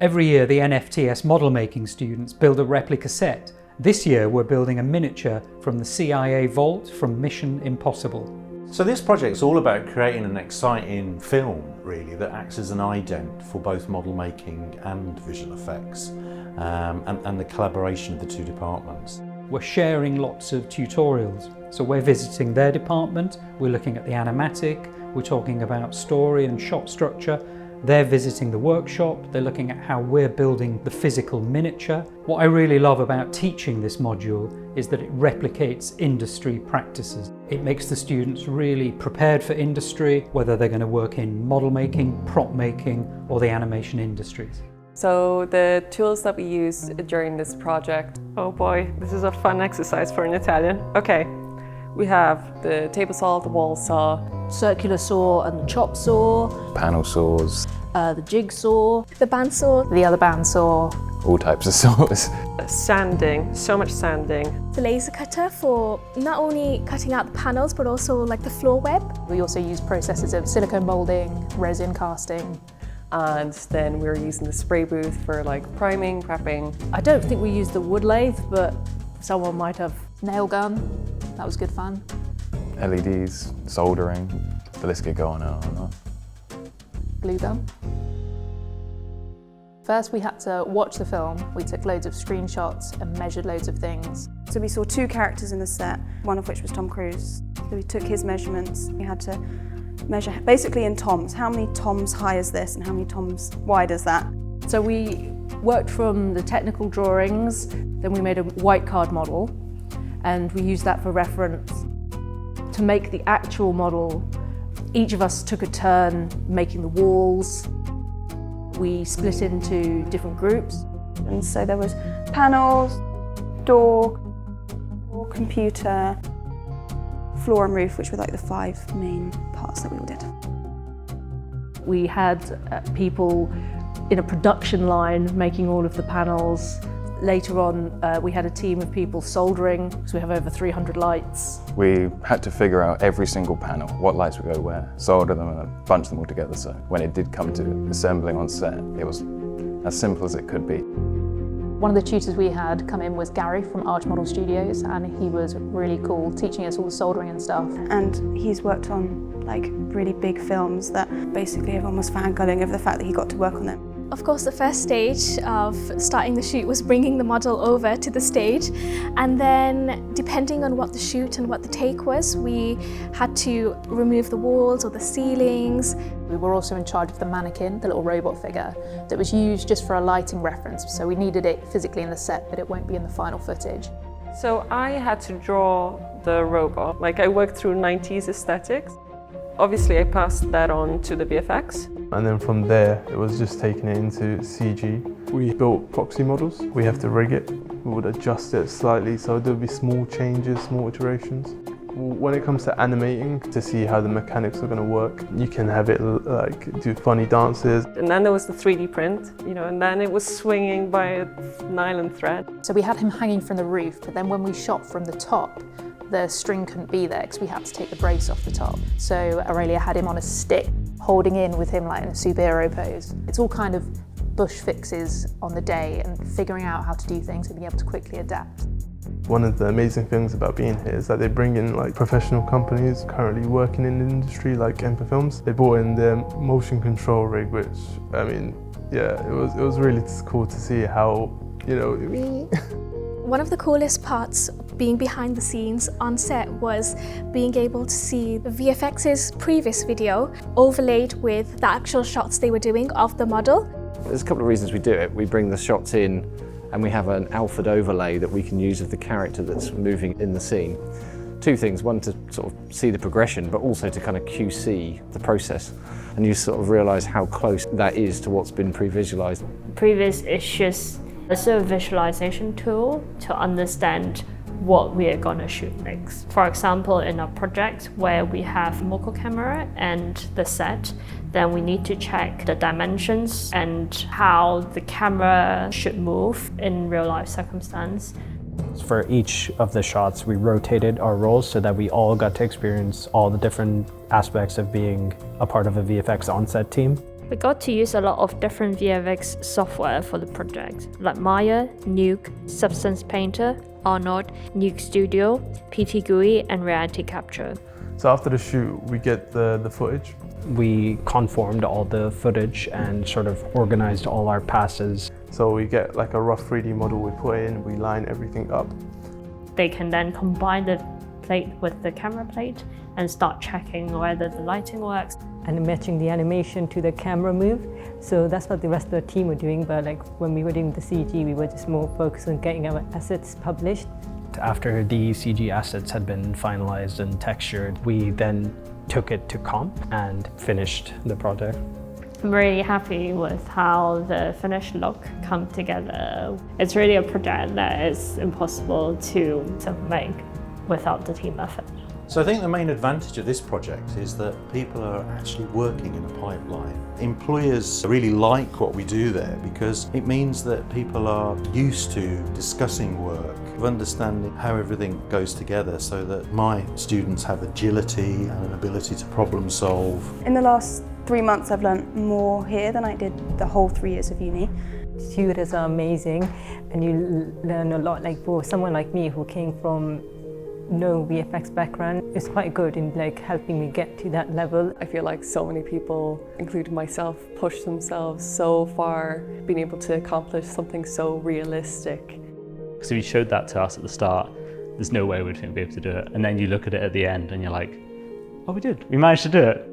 Every year the NFTS model making students build a replica set. This year we're building a miniature from the CIA vault from Mission Impossible. So this project's all about creating an exciting film, really, that acts as an ident for both model making and visual effects, and the collaboration of the two departments. We're sharing lots of tutorials. So we're visiting their department, we're looking at the animatic, we're talking about story and shot structure. They're visiting the workshop, they're looking at how we're building the physical miniature. What I really love about teaching this module is that it replicates industry practices. It makes the students really prepared for industry, whether they're going to work in model making, prop making, or the animation industries. So the tools that we use during this project, oh boy, this is a fun exercise for an Italian. Okay, we have the table saw, the wall saw, circular saw and the chop saw, panel saws, the jigsaw, the bandsaw, the other bandsaw, all types of saws. Sanding, so much sanding. the laser cutter for not only cutting out the panels but also like the floor web. We also use processes of silicone molding, resin casting. And then we were using the spray booth for like priming, prepping. I don't think we used the wood lathe, but someone might have. Nail gun, that was good fun. LEDs, soldering, the list could go on and on and on. Glue gun. First we had to watch the film, we took loads of screenshots and measured loads of things. So we saw two characters in the set, one of which was Tom Cruise. So we took his measurements. We had to measure basically in toms. How many toms high is this and how many toms wide is that? So we worked from the technical drawings, then we made a white card model and we used that for reference. To make the actual model, each of us took a turn making the walls. We split into different groups. And so there was panels, door, computer, floor and roof, which were like the 5 main parts that we all did. We had people in a production line making all of the panels. Later on, we had a team of people soldering, because we have over 300 lights. We had to figure out every single panel, what lights would go where, solder them and bunch them all together, so when it did come to assembling on set, it was as simple as it could be. One of the tutors we had come in was Gary from Arch Model Studios, and he was really cool, teaching us all the soldering and stuff. And he's worked on like really big films that basically everyone was fangirling over the fact that he got to work on them. Of course, the first stage of starting the shoot was bringing the model over to the stage, and then depending on what the shoot and what the take was, we had to remove the walls or the ceilings. We were also in charge of the mannequin, the little robot figure, that was used just for a lighting reference, so we needed it physically in the set, but it won't be in the final footage. So I had to draw the robot. Like I worked through 90s aesthetics. Obviously I passed that on to the VFX. And then from there, it was just taking it into CG. We built proxy models. We have to rig it. We would adjust it slightly, so there'll be small changes, small iterations. When it comes to animating, to see how the mechanics are going to work, you can have it like do funny dances. And then there was the 3D print, and then it was swinging by a nylon thread. So we had him hanging from the roof, but then when we shot from the top, the string couldn't be there because we had to take the brace off the top. So Aurelia had him on a stick, holding in with him like in a superhero pose. It's all kind of bush fixes on the day and figuring out how to do things and being able to quickly adapt. One of the amazing things about being here is that they bring in like professional companies currently working in the industry, like Emperor Films. They brought in their motion control rig, which, I mean, yeah, it was really cool to see how, One of the coolest parts being behind the scenes on set was being able to see the VFX's previous video overlaid with the actual shots they were doing of the model. There's a couple of reasons we do it. We bring the shots in and we have an alpha overlay that we can use of the character that's moving in the scene. Two things, one to sort of see the progression, but also to kind of QC the process. And you sort of realise how close that is to what's been pre-visualised. Previs is just a sort of visualization tool to understand what we are going to shoot next. For example, in a project where we have a Moco camera and the set, then we need to check the dimensions and how the camera should move in real life circumstance. For each of the shots, we rotated our roles so that we all got to experience all the different aspects of being a part of a VFX on-set team. We got to use a lot of different VFX software for the project, like Maya, Nuke, Substance Painter, Arnold, Nuke Studio, PT GUI, and Reality Capture. So after the shoot, we get the footage. We conformed all the footage and sort of organized all our passes. So we get like a rough 3D model, we put it in, we line everything up. They can then combine the plate with the camera plate and start checking whether the lighting works. And matching the animation to the camera move. So that's what the rest of the team were doing, but like when we were doing the CG, we were just more focused on getting our assets published. After the CG assets had been finalized and textured, we then took it to comp and finished the project. I'm really happy with how the finished look come together. It's really a project that is impossible to make without the team effort. So I think the main advantage of this project is that people are actually working in a pipeline. Employers really like what we do there because it means that people are used to discussing work, of understanding how everything goes together so that my students have agility and an ability to problem solve. In the last 3 months I've learnt more here than I did the whole 3 years of uni. Tutors are amazing and you learn a lot. Like for someone like me who came from no VFX background, it's quite good in like helping me get to that level. I feel like so many people, including myself, push themselves so far, being able to accomplish something so realistic. So you showed that to us at the start, there's no way we're going to be able to do it. And then you look at it at the end and you're like, oh, we did, we managed to do it.